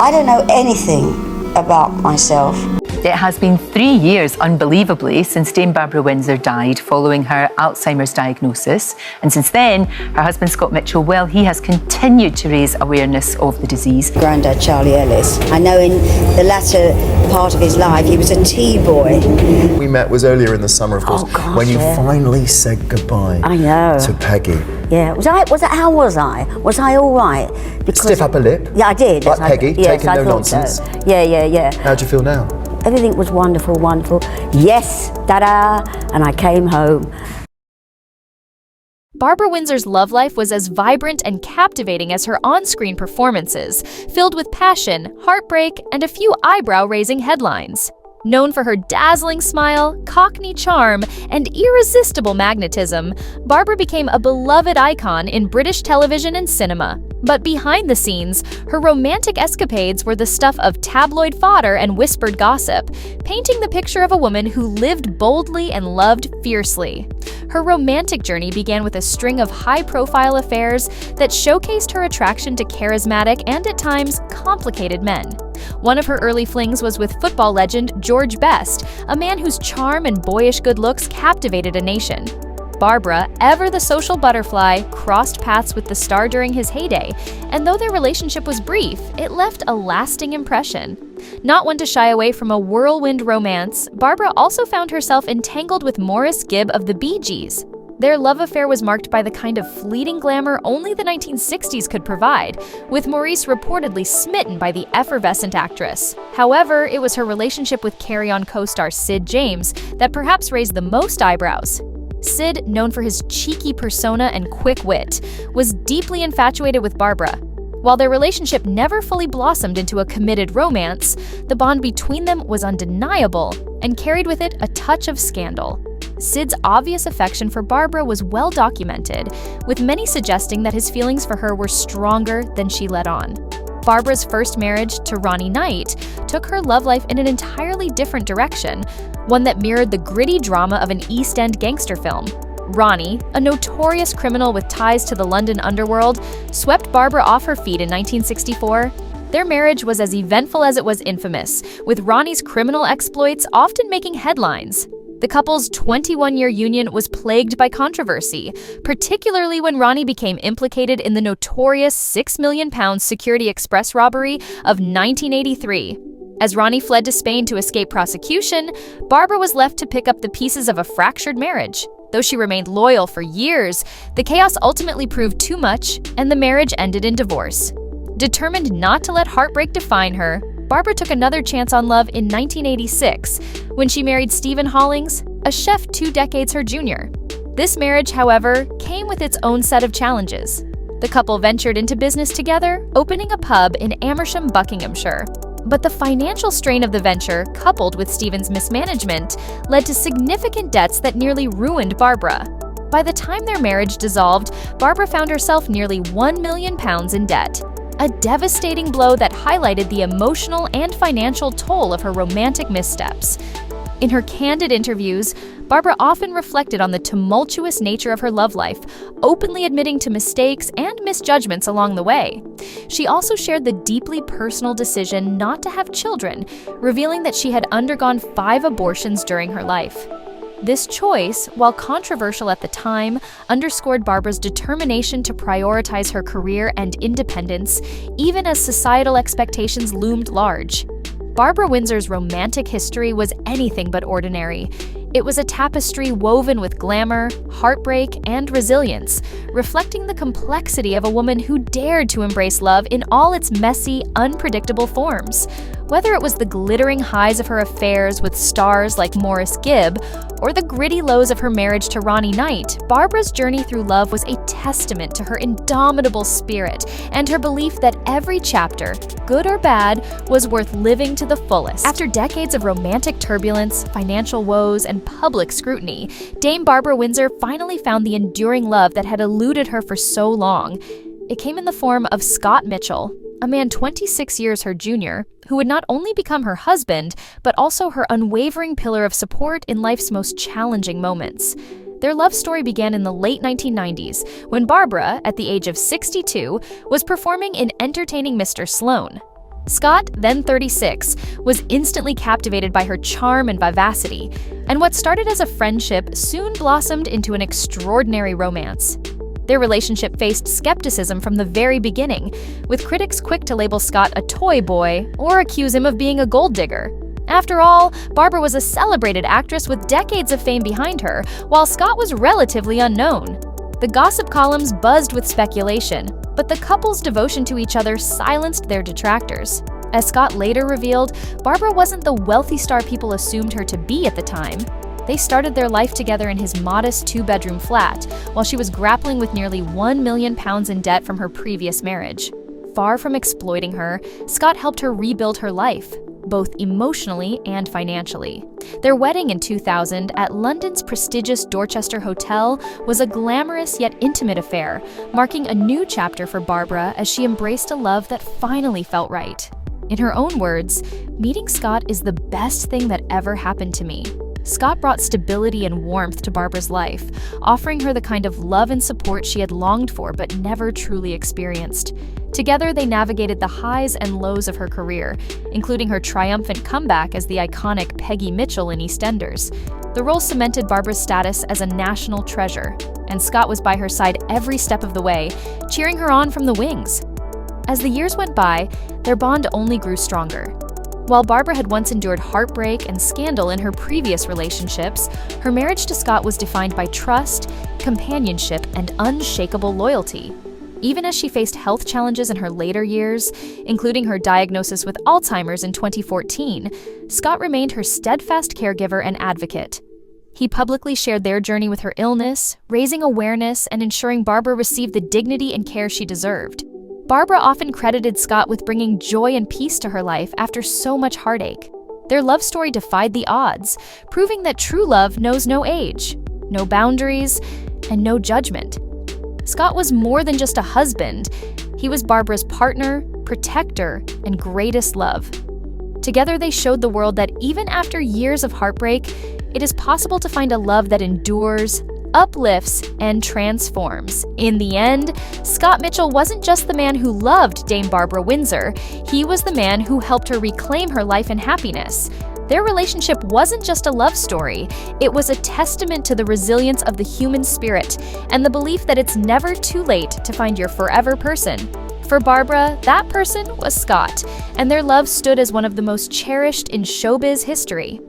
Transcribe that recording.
I don't know anything about myself. It has been 3 years, unbelievably, since Dame Barbara Windsor died following her Alzheimer's diagnosis. And since then, her husband Scott Mitchell, well, he has continued to raise awareness of the disease. Grandad Charlie Ellis. I know in the latter part of his life, he was a tea boy. We met was earlier in the summer, of course, when you finally said goodbye to Peggy. Yeah, how was I? Was I all right? Because Stiff upper lip? Yeah, I did. Like Peggy, taking no nonsense. So. Yeah. How do you feel now? Everything was wonderful. Yes, ta-da, and I came home. Barbara Windsor's love life was as vibrant and captivating as her on-screen performances, filled with passion, heartbreak, and a few eyebrow-raising headlines. Known for her dazzling smile, Cockney charm, and irresistible magnetism, Barbara became a beloved icon in British television and cinema. But behind the scenes, her romantic escapades were the stuff of tabloid fodder and whispered gossip, painting the picture of a woman who lived boldly and loved fiercely. Her romantic journey began with a string of high-profile affairs that showcased her attraction to charismatic and, at times, complicated men. One of her early flings was with football legend George Best, a man whose charm and boyish good looks captivated a nation. Barbara, ever the social butterfly, crossed paths with the star during his heyday, and though their relationship was brief, it left a lasting impression. Not one to shy away from a whirlwind romance, Barbara also found herself entangled with Maurice Gibb of the Bee Gees. Their love affair was marked by the kind of fleeting glamour only the 1960s could provide, with Maurice reportedly smitten by the effervescent actress. However, it was her relationship with Carry On co-star Sid James that perhaps raised the most eyebrows. Sid, known for his cheeky persona and quick wit, was deeply infatuated with Barbara. While their relationship never fully blossomed into a committed romance, the bond between them was undeniable and carried with it a touch of scandal. Sid's obvious affection for Barbara was well documented, with many suggesting that his feelings for her were stronger than she let on. Barbara's first marriage to Ronnie Knight took her love life in an entirely different direction, one that mirrored the gritty drama of an East End gangster film. Ronnie, a notorious criminal with ties to the London underworld, swept Barbara off her feet in 1964. Their marriage was as eventful as it was infamous, with Ronnie's criminal exploits often making headlines. The couple's 21-year union was plagued by controversy, particularly when Ronnie became implicated in the notorious £6 million Security Express robbery of 1983. As Ronnie fled to Spain to escape prosecution, Barbara was left to pick up the pieces of a fractured marriage. Though she remained loyal for years, the chaos ultimately proved too much, and the marriage ended in divorce. Determined not to let heartbreak define her, Barbara took another chance on love in 1986, when she married Stephen Hollings, a chef 2 decades her junior. This marriage, however, came with its own set of challenges. The couple ventured into business together, opening a pub in Amersham, Buckinghamshire. But the financial strain of the venture, coupled with Stephen's mismanagement, led to significant debts that nearly ruined Barbara. By the time their marriage dissolved, Barbara found herself nearly £1 million in debt. A devastating blow that highlighted the emotional and financial toll of her romantic missteps. In her candid interviews, Barbara often reflected on the tumultuous nature of her love life, openly admitting to mistakes and misjudgments along the way. She also shared the deeply personal decision not to have children, revealing that she had undergone 5 abortions during her life. This choice, while controversial at the time, underscored Barbara's determination to prioritize her career and independence, even as societal expectations loomed large. Barbara Windsor's romantic history was anything but ordinary. It was a tapestry woven with glamour, heartbreak, and resilience, reflecting the complexity of a woman who dared to embrace love in all its messy, unpredictable forms. Whether it was the glittering highs of her affairs with stars like Maurice Gibb, or the gritty lows of her marriage to Ronnie Knight, Barbara's journey through love was a testament to her indomitable spirit and her belief that every chapter, good or bad, was worth living to the fullest. After decades of romantic turbulence, financial woes, and public scrutiny, Dame Barbara Windsor finally found the enduring love that had eluded her for so long. It came in the form of Scott Mitchell, a man 26 years her junior, who would not only become her husband, but also her unwavering pillar of support in life's most challenging moments. Their love story began in the late 1990s, when Barbara, at the age of 62, was performing in Entertaining Mr. Sloan. Scott, then 36, was instantly captivated by her charm and vivacity, and what started as a friendship soon blossomed into an extraordinary romance. Their relationship faced skepticism from the very beginning, with critics quick to label Scott a toy boy or accuse him of being a gold digger. After all, Barbara was a celebrated actress with decades of fame behind her, while Scott was relatively unknown. The gossip columns buzzed with speculation, but the couple's devotion to each other silenced their detractors. As Scott later revealed, Barbara wasn't the wealthy star people assumed her to be at the time. They started their life together in his modest two-bedroom flat, while she was grappling with nearly £1 million in debt from her previous marriage. Far from exploiting her, Scott helped her rebuild her life, both emotionally and financially. Their wedding in 2000 at London's prestigious Dorchester Hotel was a glamorous yet intimate affair, marking a new chapter for Barbara as she embraced a love that finally felt right. In her own words, "Meeting Scott is the best thing that ever happened to me." Scott brought stability and warmth to Barbara's life, offering her the kind of love and support she had longed for but never truly experienced. Together, they navigated the highs and lows of her career, including her triumphant comeback as the iconic Peggy Mitchell in EastEnders. The role cemented Barbara's status as a national treasure, and Scott was by her side every step of the way, cheering her on from the wings. As the years went by, their bond only grew stronger. While Barbara had once endured heartbreak and scandal in her previous relationships, her marriage to Scott was defined by trust, companionship, and unshakable loyalty. Even as she faced health challenges in her later years, including her diagnosis with Alzheimer's in 2014, Scott remained her steadfast caregiver and advocate. He publicly shared their journey with her illness, raising awareness and ensuring Barbara received the dignity and care she deserved. Barbara often credited Scott with bringing joy and peace to her life after so much heartache. Their love story defied the odds, proving that true love knows no age, no boundaries, and no judgment. Scott was more than just a husband. He was Barbara's partner, protector, and greatest love. Together, they showed the world that even after years of heartbreak, it is possible to find a love that endures, uplifts, and transforms. In the end, Scott Mitchell wasn't just the man who loved Dame Barbara Windsor, he was the man who helped her reclaim her life and happiness. Their relationship wasn't just a love story, it was a testament to the resilience of the human spirit and the belief that it's never too late to find your forever person. For Barbara, that person was Scott, and their love stood as one of the most cherished in showbiz history.